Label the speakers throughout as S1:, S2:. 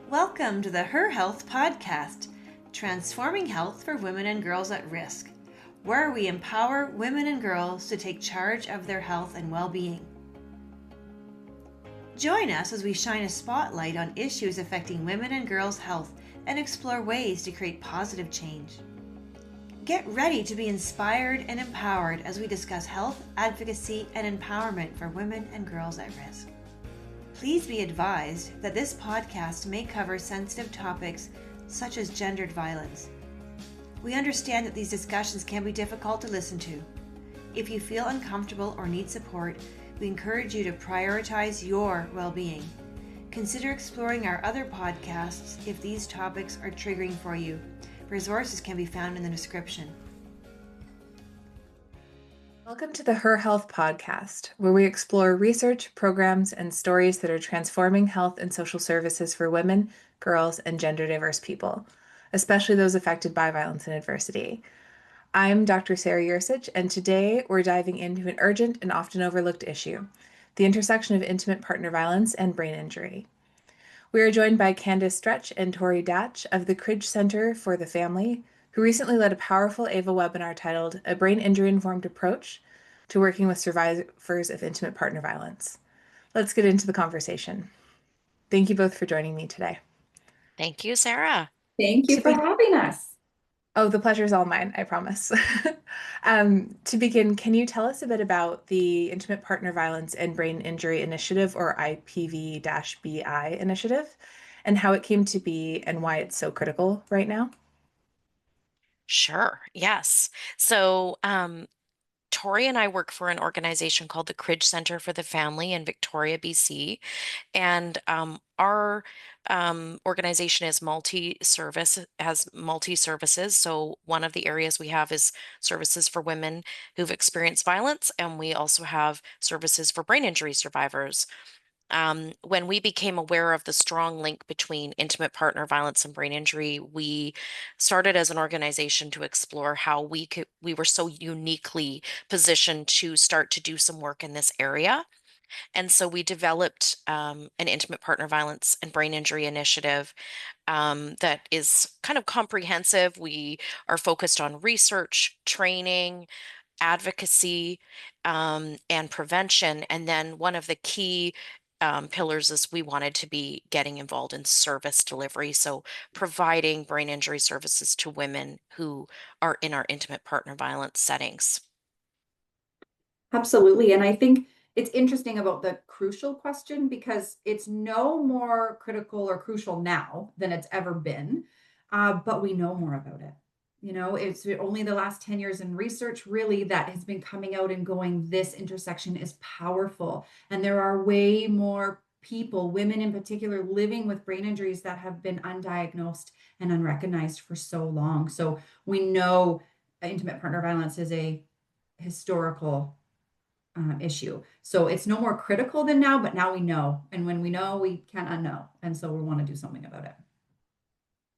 S1: Welcome to the HERHealth podcast, transforming health for women and girls at risk, where we empower women and girls to take charge of their health and well-being. Join us as we shine a spotlight on issues affecting women and girls' health and explore ways to create positive change. Get ready to be inspired and empowered as we discuss health, advocacy, and empowerment for women and girls at risk. Please be advised that this podcast may cover sensitive topics such as gendered violence. We understand that these discussions can be difficult to listen to. If you feel uncomfortable or need support, we encourage you to prioritize your well-being. Consider exploring our other podcasts if these topics are triggering for you. Resources can be found in the description.
S2: Welcome to the HERHealth podcast, where we explore research, programs, and stories that are transforming health and social services for women, girls, and gender diverse people, especially those affected by violence and adversity. I'm Dr. Sarah Yursich, and today we're diving into an urgent and often overlooked issue, the intersection of intimate partner violence and brain injury. We are joined by Candace and Tori Dach of the Cridge Centre for the Family, who recently led a powerful AVA webinar titled A Brain Injury-Informed Approach to Working with Survivors of Intimate Partner Violence. Let's get into the conversation. Thank you both for joining me today.
S3: Thank you, Sarah.
S4: Thank you for having us.
S2: Oh, the pleasure is all mine, I promise. To begin, can you tell us a bit about the Intimate Partner Violence and Brain Injury Initiative, or IPV-BI initiative, and how it came to be and why it's so critical right now?
S3: Sure. Yes. So, Tori and I work for an organization called the Cridge Centre for the Family in Victoria, BC. And our organization is has multi-services. So one of the areas we have is services for women who've experienced violence, and we also have services for brain injury survivors. When we became aware of the strong link between intimate partner violence and brain injury, we started as an organization to explore how we were so uniquely positioned to start to do some work in this area. And so we developed an intimate partner violence and brain injury initiative that is kind of comprehensive. We are focused on research, training, advocacy, and prevention. And then one of the key pillars is we wanted to be getting involved in service delivery. So providing brain injury services to women who are in our intimate partner violence settings.
S4: Absolutely. And I think it's interesting about the crucial question because it's no more critical or crucial now than it's ever been, but we know more about it. You know, it's only the last 10 years in research really that has been coming out and going, this intersection is powerful. And there are way more people, women in particular, living with brain injuries that have been undiagnosed and unrecognized for so long. So we know intimate partner violence is a historical issue. So it's no more critical than now, but now we know. And when we know, we can't unknow. And so we want to do something about it.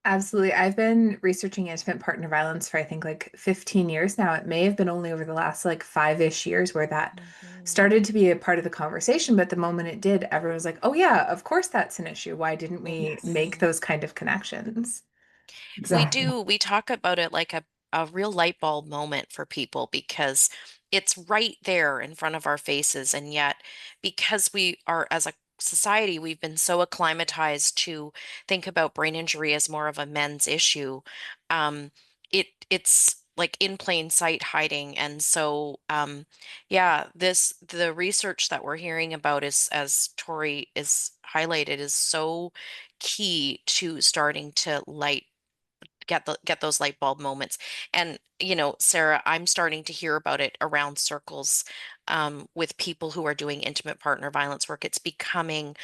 S2: Absolutely. I've been researching intimate partner violence for I think like 15 years now. It may have been only over the last like 5-ish years where that started to be a part of the conversation. But the moment it did, everyone was like, oh yeah, of course that's an issue. Why didn't we make those kind of connections?
S4: Exactly.
S3: We talk about it like a real light bulb moment for people because it's right there in front of our faces. And yet, because we are, as a society, we've been so acclimatized to think about brain injury as more of a men's issue. It's like in plain sight hiding. And so, yeah, the research that we're hearing about is, as Tori is highlighted, is so key to starting to get those light bulb moments. And Sarah, I'm starting to hear about it around circles with people who are doing intimate partner violence work. It's becoming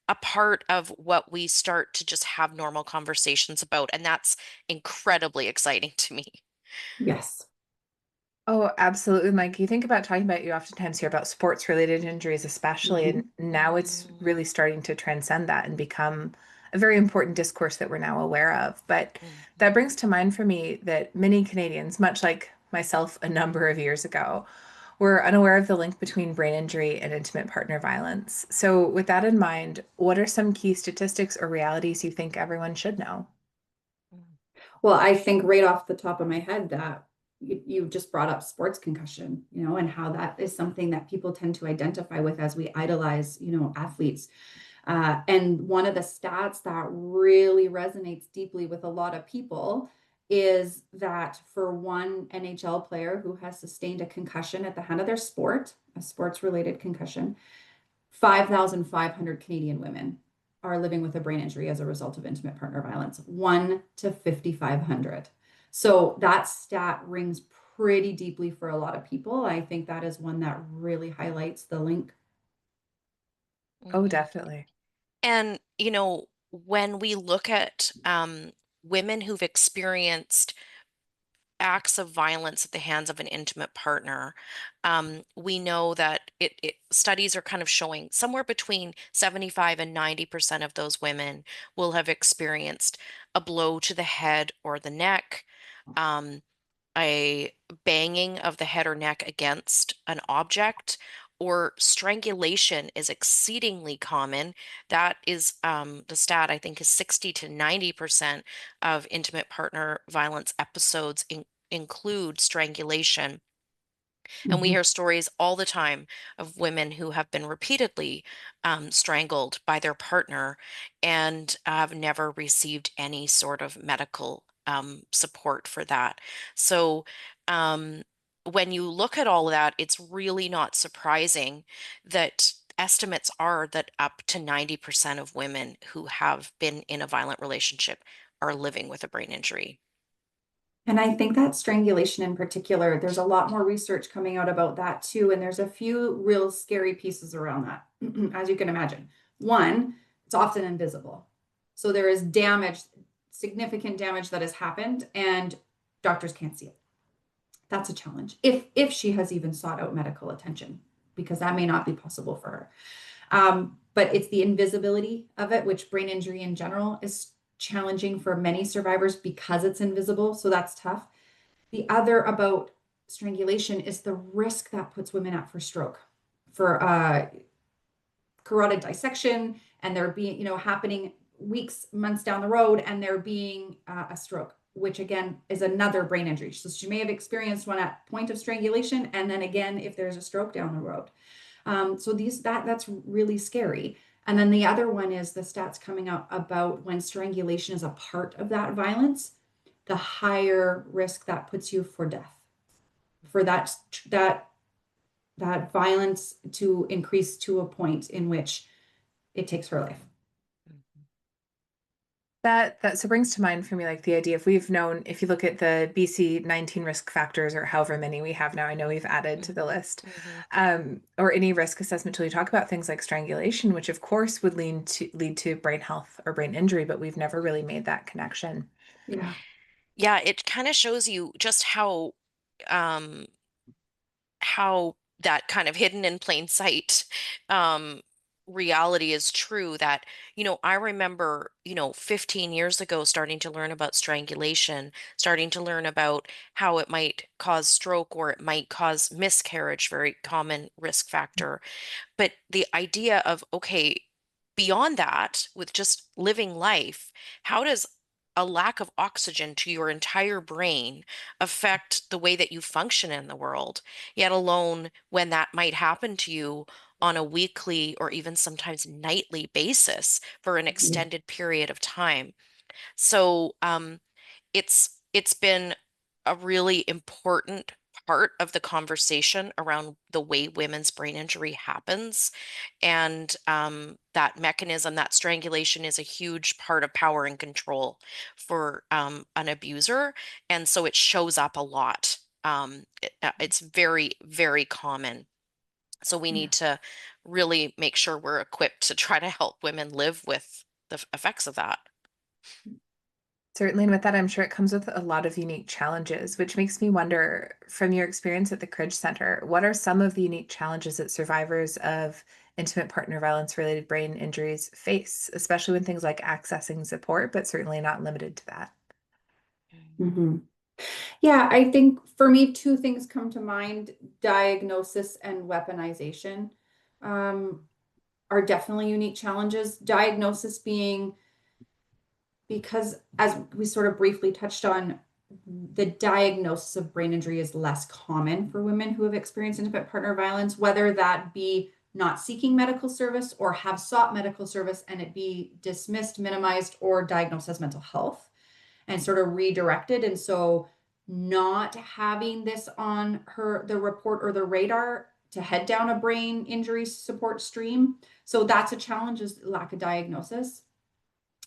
S3: a part of what we start to just have normal conversations about, and that's incredibly exciting to me.
S4: Yes.
S2: Oh, absolutely, Mike. You think about talking about, you oftentimes hear about sports related injuries, especially, and now it's really starting to transcend that and become a very important discourse that we're now aware of. But that brings to mind for me that many Canadians, much like myself a number of years ago, We're unaware of the link between brain injury and intimate partner violence. So, with that in mind, what are some key statistics or realities you think everyone should know?
S4: Well, I think right off the top of my head that you just brought up sports concussion, and how that is something that people tend to identify with as we idolize, athletes. And one of the stats that really resonates deeply with a lot of people is that for one NHL player who has sustained a concussion at the hand of their sport, a sports related concussion, 5,500 Canadian women are living with a brain injury as a result of intimate partner violence, 1 to 5,500. So that stat rings pretty deeply for a lot of people. I think that is one that really highlights the link.
S2: Oh,
S3: Mhm.
S2: definitely.
S3: And, when we look at women who've experienced acts of violence at the hands of an intimate partner, we know that studies are kind of showing somewhere between 75 and 90% of those women will have experienced a blow to the head or the neck, um, a banging of the head or neck against an object, or strangulation is exceedingly common. That is the stat, I think, is 60 to 90% of intimate partner violence episodes include strangulation. And we
S4: Mhm.
S3: hear stories all the time of women who have been repeatedly strangled by their partner and have never received any sort of medical support for that. So, um, when you look at all of that, it's really not surprising that estimates are that up to 90% of women who have been in a violent relationship are living with a brain injury.
S4: And I think that strangulation in particular, there's a lot more research coming out about that too. And there's a few real scary pieces around that, as you can imagine. One, it's often invisible. So there is damage, significant damage that has happened, and doctors can't see it. That's a challenge. If she has even sought out medical attention, because that may not be possible for her. But it's the invisibility of it, which brain injury in general is challenging for many survivors because it's invisible. So that's tough. The other about strangulation is the risk that puts women at for stroke, for carotid dissection, and there being, happening weeks, months down the road, and there being a stroke, which again is another brain injury. So she may have experienced one at point of strangulation, and then again if there's a stroke down the road. So that's really scary. And then the other one is the stats coming out about when strangulation is a part of that violence, the higher risk that puts you for death, for that violence to increase to a point in which it takes her life.
S2: That so brings to mind for me like the idea if you look at the BC 19 risk factors or however many we have now, I know we've added to the list,
S3: Mhm.
S2: or any risk assessment tool, you talk about things like strangulation, which of course would lead to brain health or brain injury, but we've never really made that connection.
S4: Yeah.
S3: Yeah, it kind of shows you just um, how that kind of hidden in plain sight um, reality is true. That, I remember, 15 years ago starting to learn about strangulation, starting to learn about how it might cause stroke or it might cause miscarriage, very common risk factor. But the idea of, okay, beyond that, with just living life, how does a lack of oxygen to your entire brain affect the way that you function in the world, yet alone when that might happen to you on a weekly or even sometimes nightly basis for an
S4: Yeah.
S3: extended period of time? So, it's been a really important part of the conversation around the way women's brain injury happens. And that mechanism, that strangulation, is a huge part of power and control for an abuser. And so it shows up a lot. It's very, very common. So we
S4: Yeah.
S3: need to really make sure we're equipped to try to help women live with the effects of that.
S2: Certainly, and with that, I'm sure it comes with a lot of unique challenges, which makes me wonder, from your experience at the Cridge Centre, what are some of the unique challenges that survivors of intimate partner violence related brain injuries face, especially when things like accessing support, but certainly not limited to that?
S4: Mm-hmm. Yeah, I think for me, two things come to mind: diagnosis and weaponization um, are definitely unique challenges. Diagnosis being because, as we sort of briefly touched on, the diagnosis of brain injury is less common for women who have experienced intimate partner violence, whether that be not seeking medical service or have sought medical service and it be dismissed, minimized, or diagnosed as mental health and sort of redirected. And so not having this on the report or the radar to head down a brain injury support stream. So that's a challenge, is lack of diagnosis.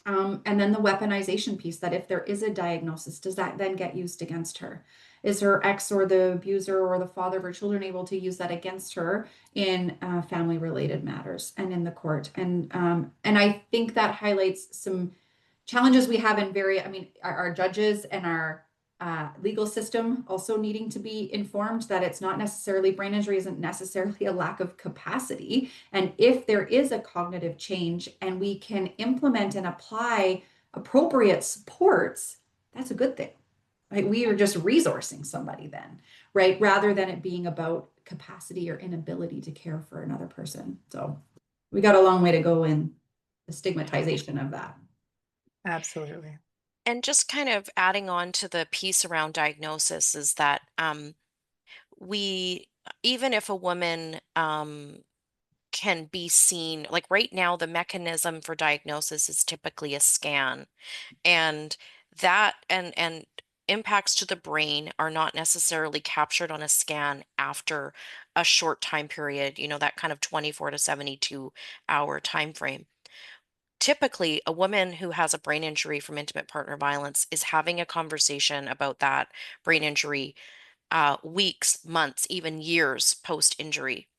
S4: And then the weaponization piece, that if there is a diagnosis, does that then get used against her? Is her ex or the abuser or the father of her children able to use that against her in family related matters and in the court? And I think that highlights some challenges we have in I mean, our judges and our legal system also needing to be informed that it's not necessarily, brain injury isn't necessarily a lack of capacity. And if there is a cognitive change and we can implement and apply appropriate supports, that's a good thing. Right? We are just resourcing somebody then, right? Rather than it being about capacity or inability to care for another person. So we got a long way to go in the stigmatization of that.
S2: Absolutely.
S3: And just kind of adding on to the piece around diagnosis is that we, even if a woman can be seen, like right now, the mechanism for diagnosis is typically a scan, and that and impacts to the brain are not necessarily captured on a scan after a short time period, that kind of 24 to 72-hour time frame. Typically, a woman who has a brain injury from intimate partner violence is having a conversation about that brain injury weeks, months, even years post injury.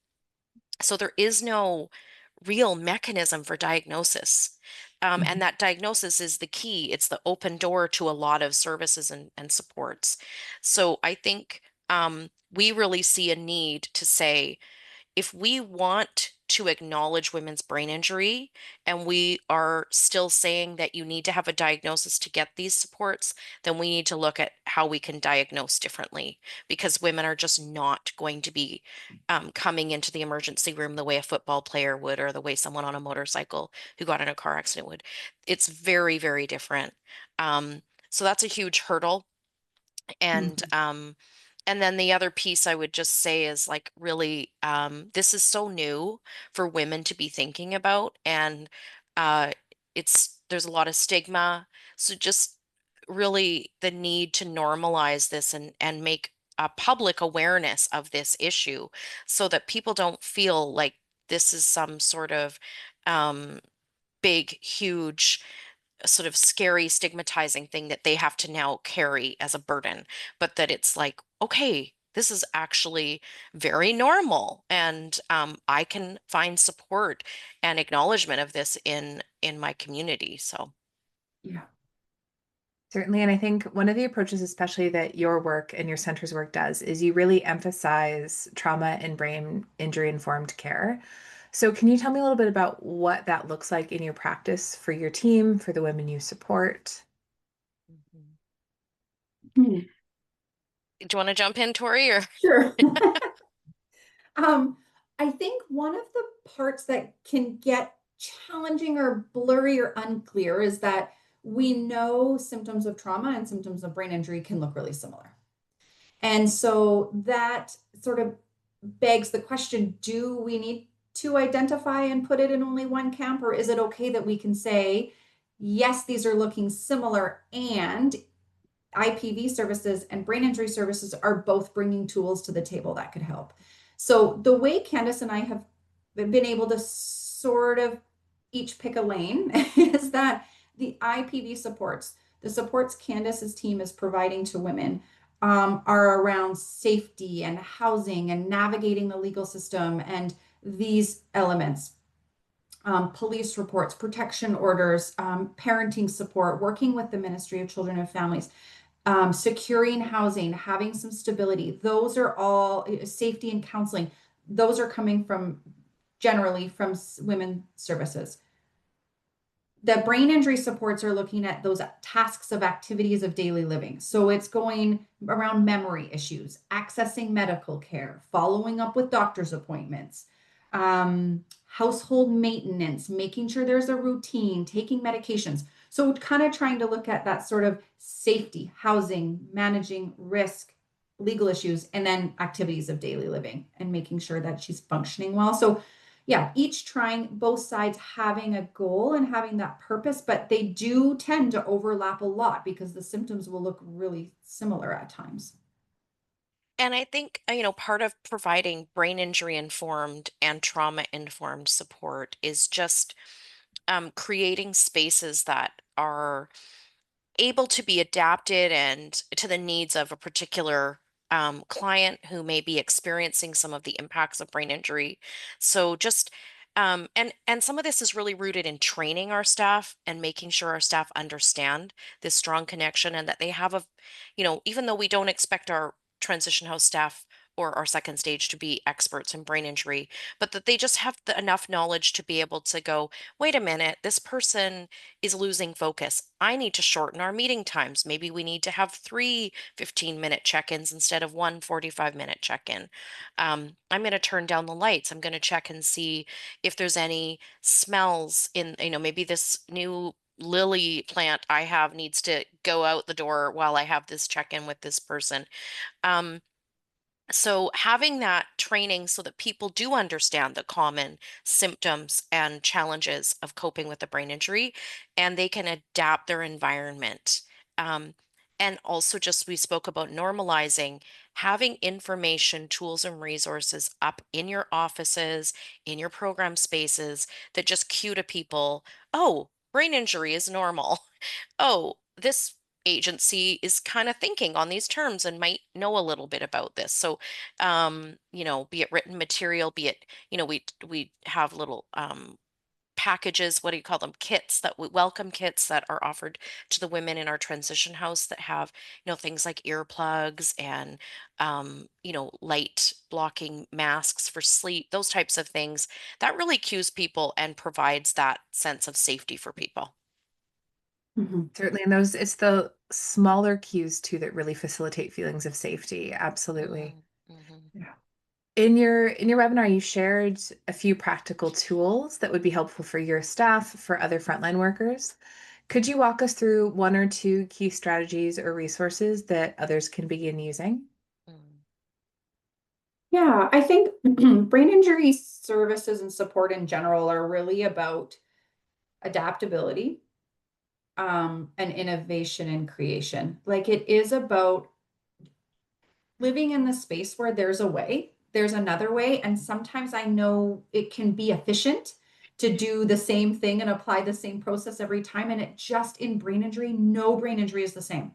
S3: So there is no real mechanism for diagnosis. And that diagnosis is the key. It's the open door to a lot of services and supports. So I think we really see a need to say, if we want to acknowledge women's brain injury and we are still saying that you need to have a diagnosis to get these supports, then we need to look at how we can diagnose differently, because women are just not going to be coming into the emergency room the way a football player would, or the way someone on a motorcycle who got in a car accident would. It's very, very different. So that's a huge hurdle. And
S4: Mhm.
S3: and then the other piece I would just say is, like, really, this is so new for women to be thinking about, and uh, there's a lot of stigma. So just really the need to normalize this and make a public awareness of this issue, so that people don't feel like this is some sort of um, big, huge, sort of scary, stigmatizing thing that they have to now carry as a burden, but that it's like, okay, this is actually very normal, and I can find support and acknowledgement of this in my community. So,
S4: Yeah.
S2: Certainly. And I think one of the approaches, especially that your work and your center's work does, is you really emphasize trauma and brain injury informed care. So, can you tell me a little bit about what that looks like in your practice for your team, for the women you support?
S3: Mhm.
S4: Hmm.
S3: Do you want to jump in, Tori, or?
S4: Sure. Um, I think one of the parts that can get challenging or blurry or unclear is that we know symptoms of trauma and symptoms of brain injury can look really similar. And so that sort of begs the question, do we need to identify and put it in only one camp, or is it okay that we can say, yes, these are looking similar, and IPV services and brain injury services are both bringing tools to the table that could help? So the way Candace and I have been able to sort of each pick a lane is that the IPV supports, the supports Candace's team is providing to women, are around safety and housing and navigating the legal system and these elements. Police reports, protection orders, parenting support, working with the Ministry of Children and Families, securing housing, having some stability. Those are all safety and counseling. Those are coming from generally from women services. The brain injury supports are looking at those tasks of activities of daily living. So it's going around memory issues, accessing medical care, following up with doctor's appointments, household maintenance, making sure there's a routine, taking medications. So kind of trying to look at that sort of safety, housing, managing risk, legal issues, and then activities of daily living and making sure that she's functioning well. So yeah, each trying, both sides having a goal and having that purpose, but they do tend to overlap a lot because the symptoms will look really similar at times.
S3: And I think, part of providing brain injury informed and trauma informed support is just creating spaces that are able to be adapted and to the needs of a particular client who may be experiencing some of the impacts of brain injury. So just and some of this is really rooted in training our staff and making sure our staff understand this strong connection and that they have even though we don't expect our transition house staff or our second stage to be experts in brain injury, but that they just have enough knowledge to be able to go, wait a minute, this person is losing focus. I need to shorten our meeting times. Maybe we need to have 3 15-minute check-ins instead of one 45-minute check-in. I'm going to turn down the lights. I'm going to check and see if there's any smells in, maybe this new lily plant I have needs to go out the door while I have this check-in with this person. Um, so having that training so that people do understand the common symptoms and challenges of coping with a brain injury and they can adapt their environment. Um, and also just we spoke about normalizing having information, tools, and resources up in your offices, in your program spaces that just cue to people, oh, brain injury is normal. Oh, this agency is kind of thinking on these terms and might know a little bit about this. So, be it written material, be it, we have little packages, what do you call them? Kits that welcome kits that are offered to the women in our transition house that have, things like earplugs and, light blocking masks for sleep, those types of things. That really cues people and provides that sense of safety for people.
S4: Mhm.
S2: Certainly, and it's the smaller cues too that really facilitate feelings of safety. Absolutely.
S3: Mhm, mhm.
S2: Yeah. In your webinar, you shared a few practical tools that would be helpful for your staff, for other frontline workers. Could you walk us through one or two key strategies or resources that others can begin using?
S3: Mm,
S4: Yeah, I think brain injury services and support in general are really about adaptability, and innovation and creation. Like it is about living in the space where there's a way, there's another way. And sometimes I know it can be efficient to do the same thing and apply the same process every time. And it just in brain injury, no brain injury is the same.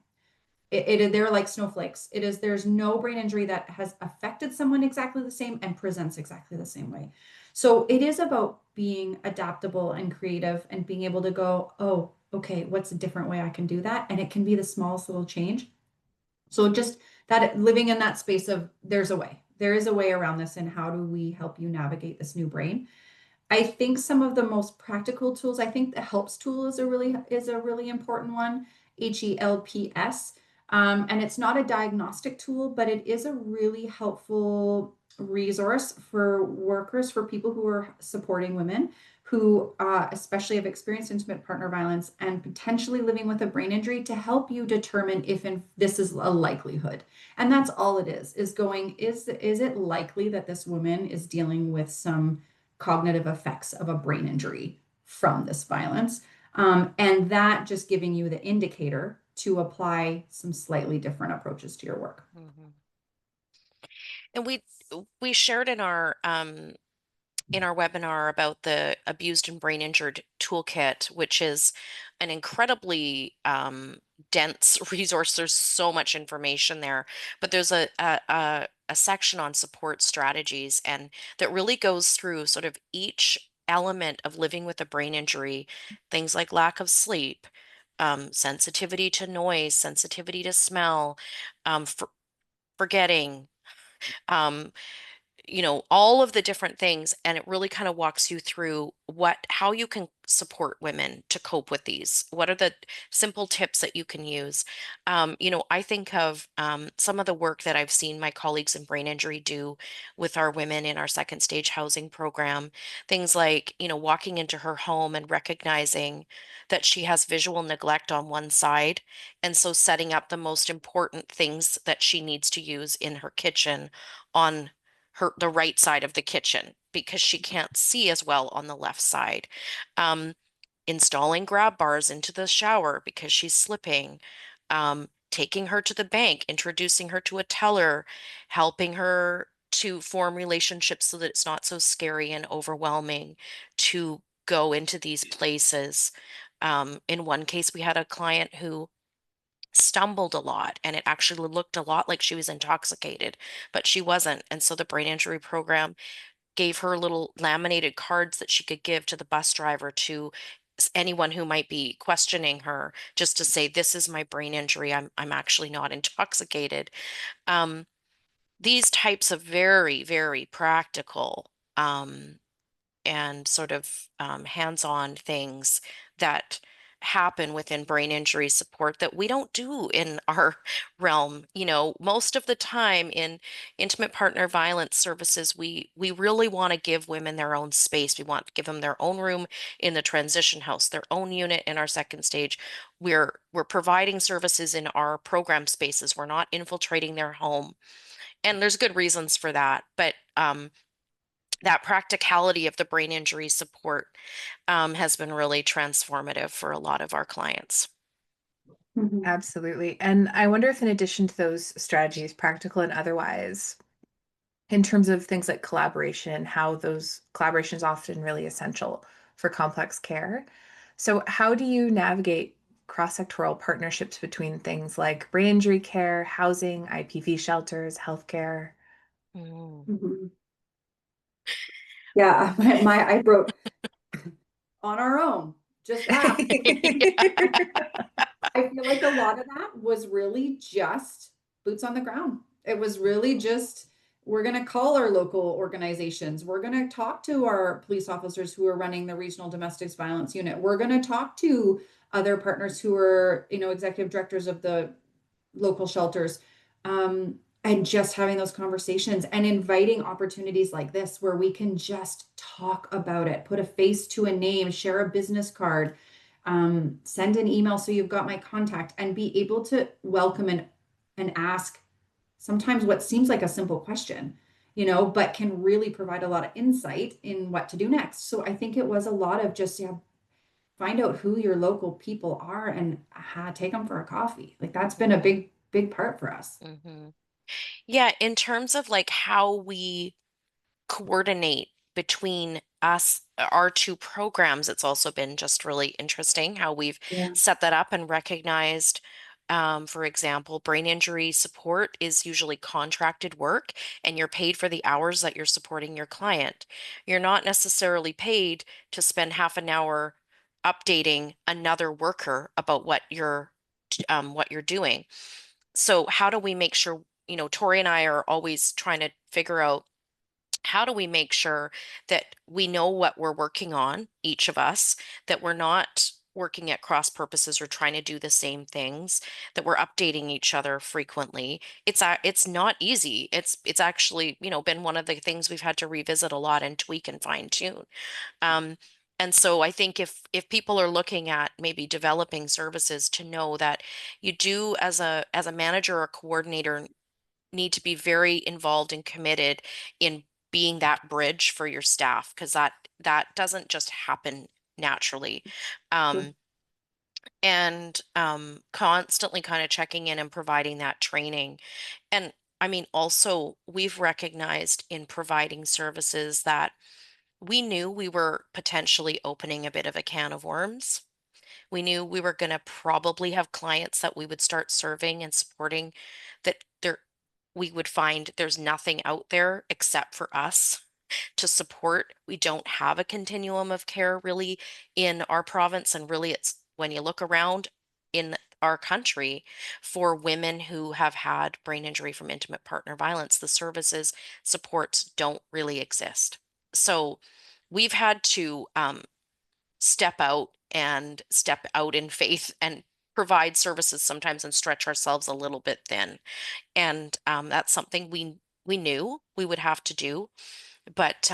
S4: They're like snowflakes. There's no brain injury that has affected someone exactly the same and presents exactly the same way. So it is about being adaptable and creative and being able to go, oh, okay, what's a different way I can do that? And it can be the smallest little change. So just that living in that space of there's a way. There is a way around this, and how do we help you navigate this new brain? I think some of the most practical tools, I think the helps tool is a really important one, HELPS. And it's not a diagnostic tool, but it is a really helpful resource for workers, for people who are supporting women who especially have experienced intimate partner violence and potentially living with a brain injury to help you determine if this is a likelihood. And that's all it is going, is it likely that this woman is dealing with some cognitive effects of a brain injury from this violence? And that just giving you the indicator to apply some slightly different approaches to your work.
S3: mhm. And we shared in our webinar about the abused and brain injured toolkit, which is an incredibly dense resource. There's so much information there, but there's a section on support strategies and that really goes through sort of each element of living with a brain injury, things like lack of sleep, sensitivity to noise, sensitivity to smell, forgetting. Um, all of the different things, and it really kind of walks you through how you can support women to cope with these. What are the simple tips that you can use? I think of some of the work that I've seen my colleagues in brain injury do with our women in our second stage housing program. Things like, walking into her home and recognizing that she has visual neglect on one side. And so setting up the most important things that she needs to use in her kitchen on the right side of the kitchen because she can't see as well on the left side. Um, Installing grab bars into the shower because she's slipping. Taking her to the bank, introducing her to a teller, helping her to form relationships so that it's not so scary and overwhelming to go into these places. In one case, we had a client who stumbled a lot and it actually looked a lot like she was intoxicated, but she wasn't. And so the brain injury program gave her little laminated cards that she could give to the bus driver, to anyone who might be questioning her, just to say, this is my brain injury. I'm actually not intoxicated. Um, these types of very, very practical and sort of hands-on things that happen within brain injury support that we don't do in our realm. Most of the time in intimate partner violence services, we really want to give women their own space. We want to give them their own room in the transition house, their own unit in our second stage. We're providing services in our program spaces. We're not infiltrating their home. And there's good reasons for that, but that practicality of the brain injury support has been really transformative for a lot of our clients.
S2: Absolutely. And I wonder if, in addition to those strategies, practical and otherwise, in terms of things like collaboration, how those collaboration is often really essential for complex care. So, how do you navigate cross-sectoral partnerships between things like brain injury care, housing, IPV shelters, healthcare?
S4: Mm-hmm. Yeah, I wrote on our own, just laugh. I feel like a lot of that was really just boots on the ground. It was really just, we're going to call our local organizations. We're going to talk to our police officers who are running the regional domestic violence unit. We're going to talk to other partners who are, executive directors of the local shelters. And just having those conversations and inviting opportunities like this where we can just talk about it, put a face to a name, share a business card, send an email so you've got my contact, and be able to welcome and ask sometimes what seems like a simple question, but can really provide a lot of insight in what to do next. So I think it was a lot of just, find out who your local people are and take them for a coffee. Like that's been a big, big part for us.
S3: Mm-hmm. Yeah, in terms of like how we coordinate between us, our two programs, it's also been just really interesting how we've
S4: Yeah.
S3: set that up and recognized, for example, brain injury support is usually contracted work and you're paid for the hours that you're supporting your client. You're not necessarily paid to spend half an hour updating another worker about what you're doing. So how do we make sure, Tori and I are always trying to figure out, how do we make sure that we know what we're working on, each of us, that we're not working at cross purposes or trying to do the same things, that we're updating each other frequently. It's not easy. It's actually, been one of the things we've had to revisit a lot and tweak and fine tune. Um, and so I think if people are looking at maybe developing services, to know that you do, as a manager or coordinator, need to be very involved and committed in being that bridge for your staff, because that doesn't just happen naturally. Um, and constantly kind of checking in and providing that training. And I mean, also, we've recognized in providing services that we knew we were potentially opening a bit of a can of worms. We knew we were going to probably have clients that we would start serving and supporting, that we would find there's nothing out there except for us to support. We don't have a continuum of care really in our province. And really, it's when you look around in our country for women who have had brain injury from intimate partner violence. The services supports don't really exist. So we've had to step out in faith and provide services sometimes and stretch ourselves a little bit thin. And that's something we knew we would have to do, but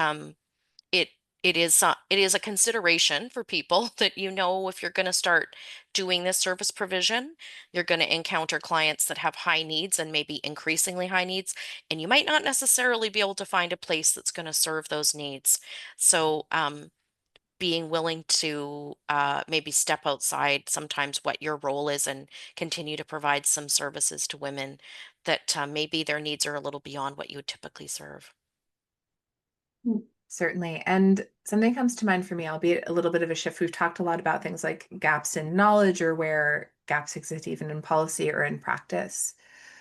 S3: it it is a consideration for people that, if you're going to start doing this service provision, you're going to encounter clients that have high needs and maybe increasingly high needs, and you might not necessarily be able to find a place that's going to serve those needs. So being willing to maybe step outside sometimes what your role is and continue to provide some services to women that maybe their needs are a little beyond what you would typically serve.
S2: Certainly. And something comes to mind for me, albeit a little bit of a shift. We've talked a lot about things like gaps in knowledge or where gaps exist even in policy or in practice.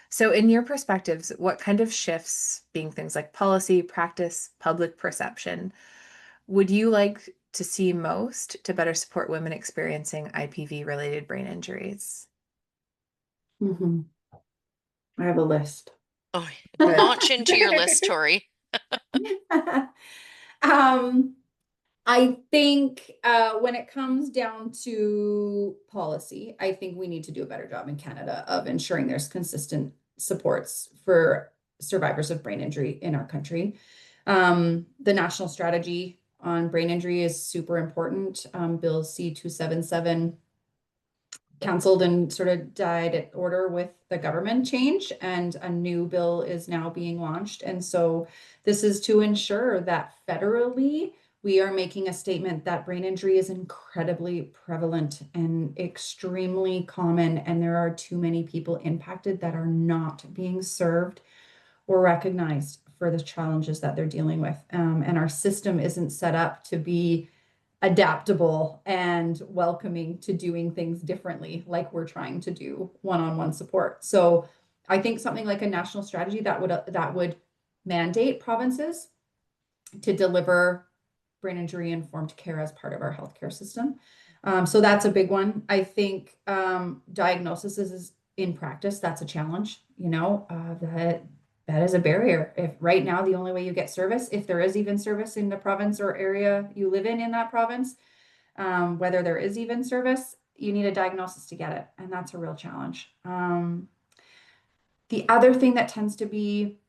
S2: So, in your perspectives, what kind of shifts, being things like policy, practice, public perception, would you like to see most to better support women experiencing IPV-related brain injuries?
S4: Mm-hmm. I have a list.
S3: Oh, launch into your list, Tori.
S4: I think when it comes down to policy, I think we need to do a better job in Canada of ensuring there's consistent supports for survivors of brain injury in our country. The national strategy on brain injury is super important. Bill C-277 canceled and sort of died at order with the government change, and a new bill is now being launched. And so this is to ensure that federally we are making a statement that brain injury is incredibly prevalent and extremely common, and there are too many people impacted that are not being served or recognized for the challenges that they're dealing with. And our system isn't set up to be adaptable and welcoming to doing things differently, like we're trying to do one-on-one support. So I think something like a national strategy that would mandate provinces to deliver brain injury informed care as part of our healthcare system. So that's a big one. I think diagnosis is in practice. That's a challenge. That is a barrier. If right now the only way you get service, if there is even service in the province or area you live in that province, whether there is even service, you need a diagnosis to get it, and that's a real challenge. The other thing that tends to be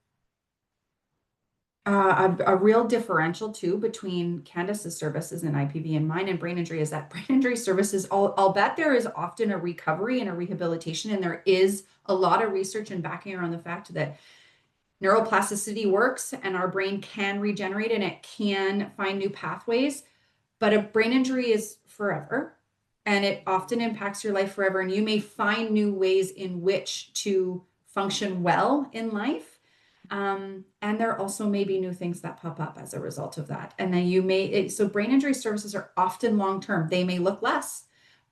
S4: a real differential too between Candace's services and IPV and mine and brain injury is that brain injury services, I'll bet there is often a recovery and a rehabilitation, and there is a lot of research and backing around the fact that neuroplasticity works and our brain can regenerate and it can find new pathways, but a brain injury is forever and it often impacts your life forever. And you may find new ways in which to function well in life. And there also may be new things that pop up as a result of that. And then so brain injury services are often long-term. They may look less,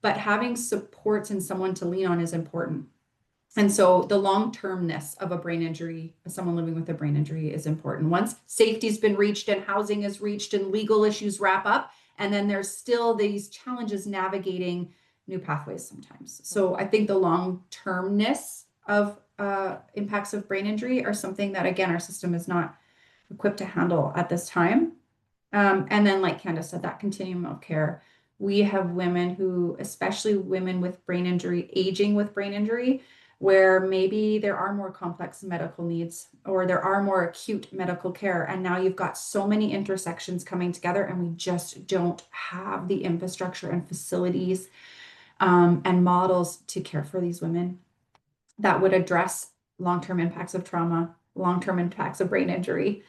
S4: but having supports and someone to lean on is important. And so the long-termness of a brain injury, someone living with a brain injury, is important. Once safety's been reached and housing is reached and legal issues wrap up, and then there's still these challenges navigating new pathways sometimes. So I think the long-termness of impacts of brain injury are something that, again, our system is not equipped to handle at this time. And then, like Candace said, that continuum of care. We have women who, especially women with brain injury, aging with brain injury, where maybe there are more complex medical needs or there are more acute medical care. And now you've got so many intersections coming together, and we just don't have the infrastructure and facilities and models to care for these women that would address long-term impacts of trauma, long-term impacts of brain injury,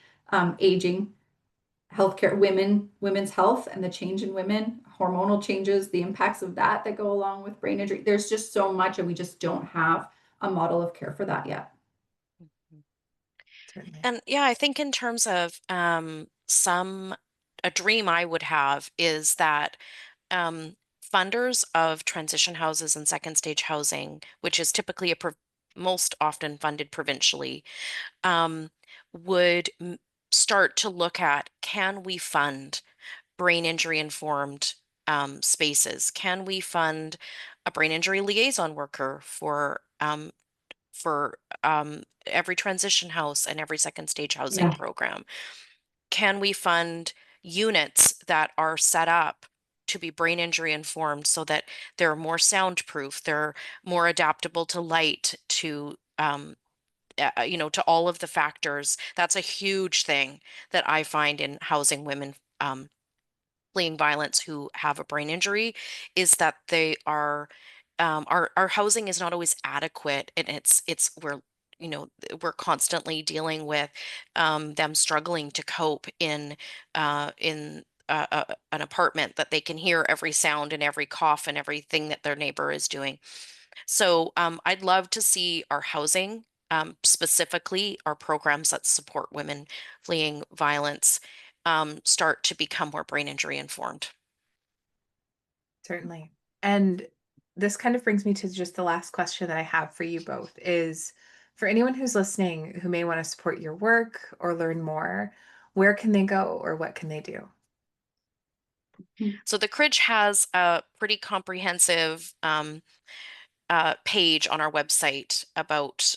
S4: aging, healthcare, women's health and the change in women, hormonal changes, the impacts of that go along with brain injury. There's just so much, and we just don't have a model of care for that yet.
S2: Certainly.
S3: And yeah, I think in terms of a dream I would have is that funders of transition houses and second stage housing, which is typically most often funded provincially, would start to look at, can we fund brain injury informed spaces? Can we fund a brain injury liaison worker for every transition house and every second stage housing
S4: Yeah.
S3: program? Can we fund units that are set up to be brain injury informed so that they're more soundproof, they're more adaptable to light, to to all of the factors? That's a huge thing that I find in housing women fleeing violence who have a brain injury, is that they are our housing is not always adequate, and we're constantly dealing with them struggling to cope in an apartment that they can hear every sound and every cough and everything that their neighbor is doing. So I'd love to see our housing, specifically our programs that support women fleeing violence, start to become more brain injury informed.
S2: Certainly. And this kind of brings me to just the last question that I have for you both is, for anyone who's listening who may want to support your work or learn more, where can they go or what can they do?
S3: So the Cridge has a pretty comprehensive page on our website about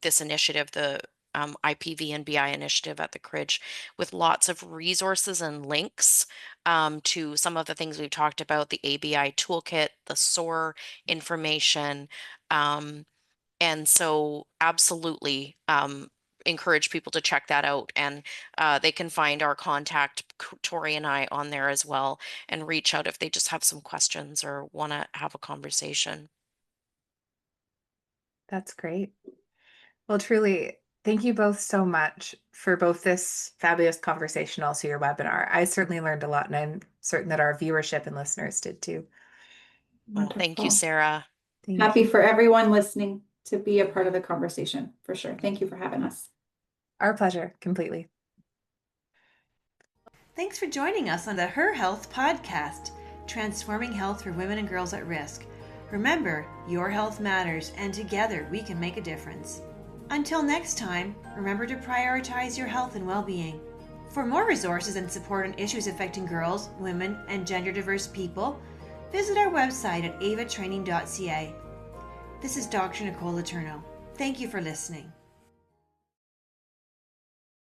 S3: this initiative, the IPV and BI initiative at the Cridge, with lots of resources and links to some of the things we've talked about, the ABI toolkit, the SOAR information. And so absolutely encourage people to check that out. And they can find our contact, Tori and I, on there as well, and reach out if they just have some questions or want to have a conversation.
S2: That's great. Well, truly, thank you both so much for both this fabulous conversation, also your webinar. I certainly learned a lot, and I'm certain that our viewership and listeners did too.
S3: Well, thank you,
S4: Wonderful.
S3: Sarah.
S2: Thank
S4: Happy
S2: you.
S4: for everyone listening to be a part of the conversation, for sure. Thank you for having us.
S2: Our pleasure, completely.
S1: Thanks for joining us on the HERHealth podcast, transforming health for women and girls at risk. Remember, your health matters, and together we can make a difference. Until next time, remember to prioritize your health and well-being. For more resources and support on issues affecting girls, women, and gender-diverse people, visit our website at avatraining.ca. This is Dr. Nicole Letourneau. Thank you for listening.